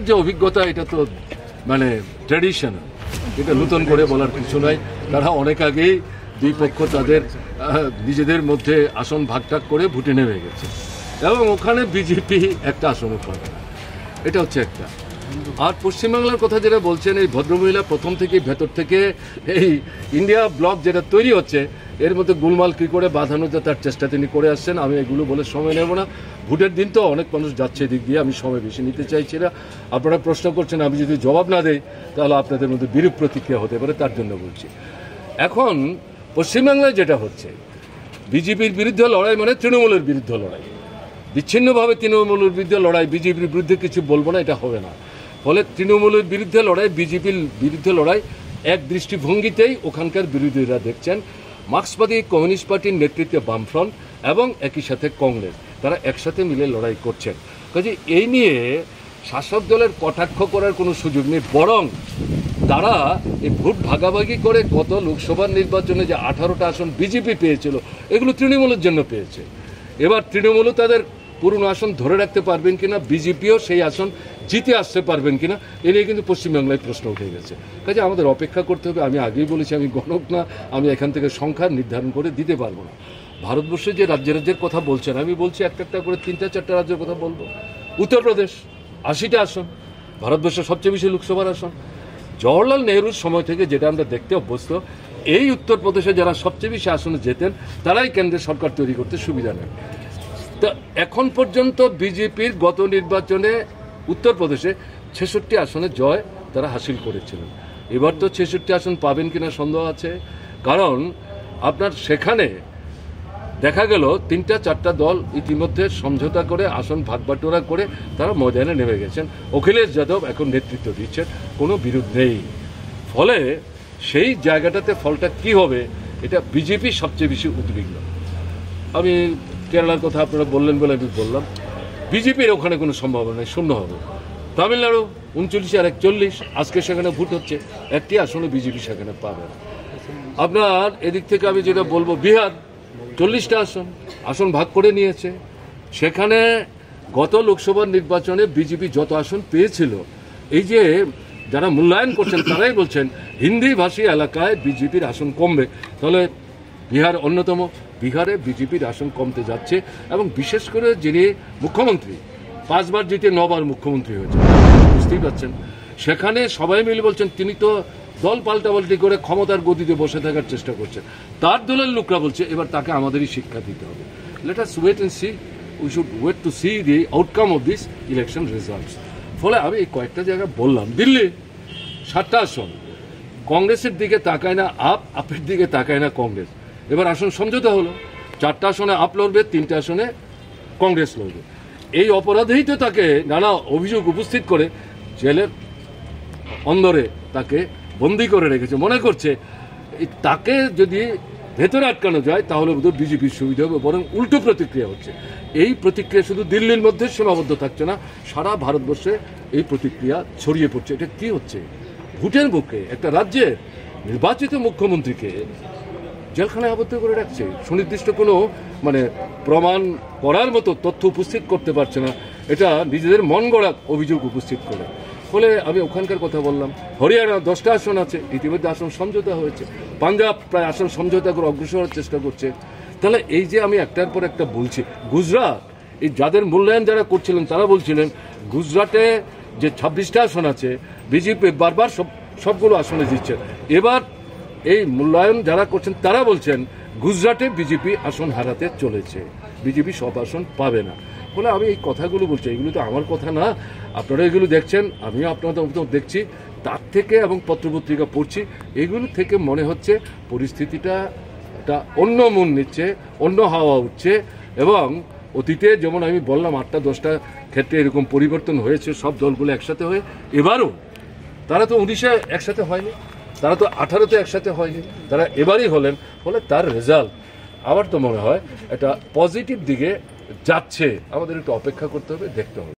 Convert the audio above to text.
যে অভিজ্ঞতা এটা তো মানে ট্র্যাডিশনাল, এটা নতুন করে বলার কিছু নাই। তারা অনেক আগেই দুই পক্ষ তাদের নিজেদের মধ্যে আসন ভাগটাগ করে ভোটে নেমে গেছে এবং ওখানে বিজেপি একটা আসনও পাবে না, এটা হচ্ছে একটা। আর পশ্চিমবাংলার কথা যেটা বলছেন, এই ভদ্রমহিলা প্রথম থেকে ভেতর থেকে এই ইন্ডিয়া ব্লক যেটা তৈরি হচ্ছে এর মধ্যে গোলমাল কী করে বাঁধানো যায় তার চেষ্টা তিনি করে আসছেন। আমি এগুলো বলে সময় নেব না, ভোটের দিন তো অনেক মানুষ যাচ্ছে এদিক দিয়ে, আমি সময় বেশি নিতে চাইছি না। আপনারা প্রশ্ন করছেন, আমি যদি জবাব না দেই তাহলে আপনাদের মধ্যে বিরূপ প্রতিক্রিয়া হতে পারে, তার জন্য বলছি। এখন পশ্চিমবাংলায় যেটা হচ্ছে, বিজেপির বিরুদ্ধে লড়াই মানে তৃণমূলের বিরুদ্ধে লড়াই, বিচ্ছিন্নভাবে তৃণমূলের বিরুদ্ধে লড়াই, বিজেপির বিরুদ্ধে কিছু বলবো না, এটা হবে না। ফলে তৃণমূলের বিরুদ্ধে লড়াই, বিজেপির বিরুদ্ধে লড়াই এক দৃষ্টিভঙ্গিতেই ওখানকার বিরোধীরা দেখছেন। মার্ক্সবাদী কমিউনিস্ট পার্টির নেতৃত্বে বামফ্রন্ট এবং একই সাথে কংগ্রেস, তারা একসাথে মিলে লড়াই করছেন। কাজে এই নিয়ে শাসক দলের কটাক্ষ করার কোনো সুযোগ নেই, বরং তারা এই ভোট ভাগাভাগি করে গত লোকসভার নির্বাচনে যে 18টা আসন বিজেপি পেয়েছিল এগুলো তৃণমূলের জন্য পেয়েছে। এবার তৃণমূলও তাদের পুরনো আসন ধরে রাখতে পারবেন কিনা, বিজেপিও সেই আসন জিতে আসতে পারবেন কিনা, এ নিয়ে কিন্তু পশ্চিমবাংলায় প্রশ্ন উঠে গেছে। কাজে আমাদের অপেক্ষা করতে হবে। আমি আগেই বলেছি, আমি গণক না, আমি এখান থেকে সংখ্যা নির্ধারণ করে দিতে পারবো না। ভারতবর্ষে যে রাজ্যের কথা বলছেন, আমি বলছি একটা একটা করে 3-4টা রাজ্যের কথা বলবো। উত্তরপ্রদেশ 80টা আসন, ভারতবর্ষের সবচেয়ে বেশি লোকসভার আসন। জওহরলাল নেহরুর সময় থেকে যেটা আমরা দেখতে অভ্যস্ত, এই উত্তরপ্রদেশে যারা সবচেয়ে বেশি আসনে যেতেন তারাই কেন্দ্রের সরকার তৈরি করতে সুবিধা নেয়। তো এখন পর্যন্ত বিজেপির গত নির্বাচনে উত্তরপ্রদেশে 66 আসনে জয় তারা হাসিল করেছিলেন। এবার তো 66 আসন পাবেন কিনা সন্দেহ আছে, কারণ আপনার সেখানে দেখা গেল 3-4টা দল ইতিমধ্যে সমঝোতা করে আসন ভাগবাটোয়ারা করে তারা ময়দানে নেমে গেছেন। অখিলেশ যাদব এখন নেতৃত্ব দিচ্ছেন, কোনো বিরোধ নেই। ফলে সেই জায়গাটাতে ফলটা কি হবে, এটা বিজেপি সবচেয়ে বেশি উদ্বিগ্ন। আমি কেরালার কথা আপনারা বললেন বলে আমি বললাম, বিজেপির ওখানে কোনো সম্ভাবনা নেই, শূন্য হবে। তামিলনাড়ু 39 আর 41, আজকে সেখানে ভোট হচ্ছে, একটি আসনে বিজেপি সেখানে পাবে না। আপনার এদিক থেকে আমি যেটা বলবো, বিহার 40টা আসন ভাগ করে নিয়েছে। সেখানে গত লোকসভার নির্বাচনে বিজেপি যত আসন পেয়েছিল, এই যে যারা মূল্যায়ন করছেন তারাই বলছেন হিন্দি ভাষী এলাকায় বিজেপির আসন কমবে। তাহলে বিহার অন্যতম, বিহারে বিজেপির আসন কমতে যাচ্ছে। এবং বিশেষ করে যিনি মুখ্যমন্ত্রী, 5 বার জিতে 9 বার মুখ্যমন্ত্রী হয়েছে, বুঝতেই পারছেন, সেখানে সবাই মিলে বলছেন তিনি তো দল পাল্টাপাল্টি করে ক্ষমতার গদিতে বসে থাকার চেষ্টা করছেন। তার দলের লোকরা বলছে এবার তাকে আমাদেরই শিক্ষা দিতে হবে। Let us wait and see, we should wait to see the outcome of this election results. ফলে আমি এই কয়েকটা জায়গা বললাম। দিল্লি 7টা আসন, কংগ্রেসের দিকে তাকায় না আপের দিকে তাকায় না কংগ্রেস। এবার আসন সমঝোতা হলো, 4টা আসনে আপ লড়বে, 3টা আসনে কংগ্রেস লড়বে। এই অপরাধেই তো তাকে নানা অভিযোগ উপস্থিত করে জেলের অন্দরে তাকে বন্দি করে রেখেছে। মনে করছে তাকে যদি ভেতরে আটকানো যায় তাহলে বোধহয় বিজেপির সুবিধা হবে, বরং উল্টো প্রতিক্রিয়া হচ্ছে। এই প্রতিক্রিয়া শুধু দিল্লির মধ্যে সীমাবদ্ধ থাকছে না, সারা ভারতবর্ষে এই প্রতিক্রিয়া ছড়িয়ে পড়ছে। এটা কি হচ্ছে? ভোটের বুকে একটা রাজ্যের নির্বাচিত মুখ্যমন্ত্রীকে জেলখানায় আবদ্ধ করে রাখছে, সুনির্দিষ্ট কোনো মানে প্রমাণ করার মতো তথ্য উপস্থিত করতে পারছে না, এটা নিজেদের মন গড়া অভিযোগ উপস্থিত করে। ফলে আমি ওখানকার কথা বললাম। হরিয়ানা 10টা আসন আছে, ইতিমধ্যে আসন সমঝোতা হয়েছে। পাঞ্জাব প্রায় আসন সমঝোতা করে অগ্রসর হওয়ার চেষ্টা করছে। তাহলে এই যে আমি একটার পর একটা বলছি, গুজরাট, এই যাদের মূল্যায়ন যারা করছিলেন তারা বলছিলেন গুজরাটে যে 26টা আসন আছে বিজেপি বারবার সবগুলো আসনে জিতছে। এবার এই মূল্যায়ন যারা করছেন তারা বলছেন গুজরাটে বিজেপি আসন হারাতে চলেছে, বিজেপি সব আসন পাবে না। বলে আমি এই কথাগুলো বলছি, এগুলো তো আমার কথা না, আপনারা এগুলো দেখছেন, আমিও আপনাদের মতো দেখছি, তার থেকে এবং পত্রপত্রিকা পড়ছি, এগুলো থেকে মনে হচ্ছে পরিস্থিতিটা একটা অন্য মন নিচ্ছে, অন্য হাওয়া উঠছে। এবং অতীতে যেমন আমি বললাম 8-10টা ক্ষেত্রে এরকম পরিবর্তন হয়েছে সব দলগুলো একসাথে হয়ে, এবারও তারা তো 19-এ একসাথে হয়নি, তারা তো 18-তে একসাথে হয়নি, তারা এবারই হলেন। ফলে তার রেজাল্ট আমার তো মনে হয় এটা পজিটিভ দিকে যাচ্ছে। আমাদের একটু অপেক্ষা করতে হবে, দেখতে হবে।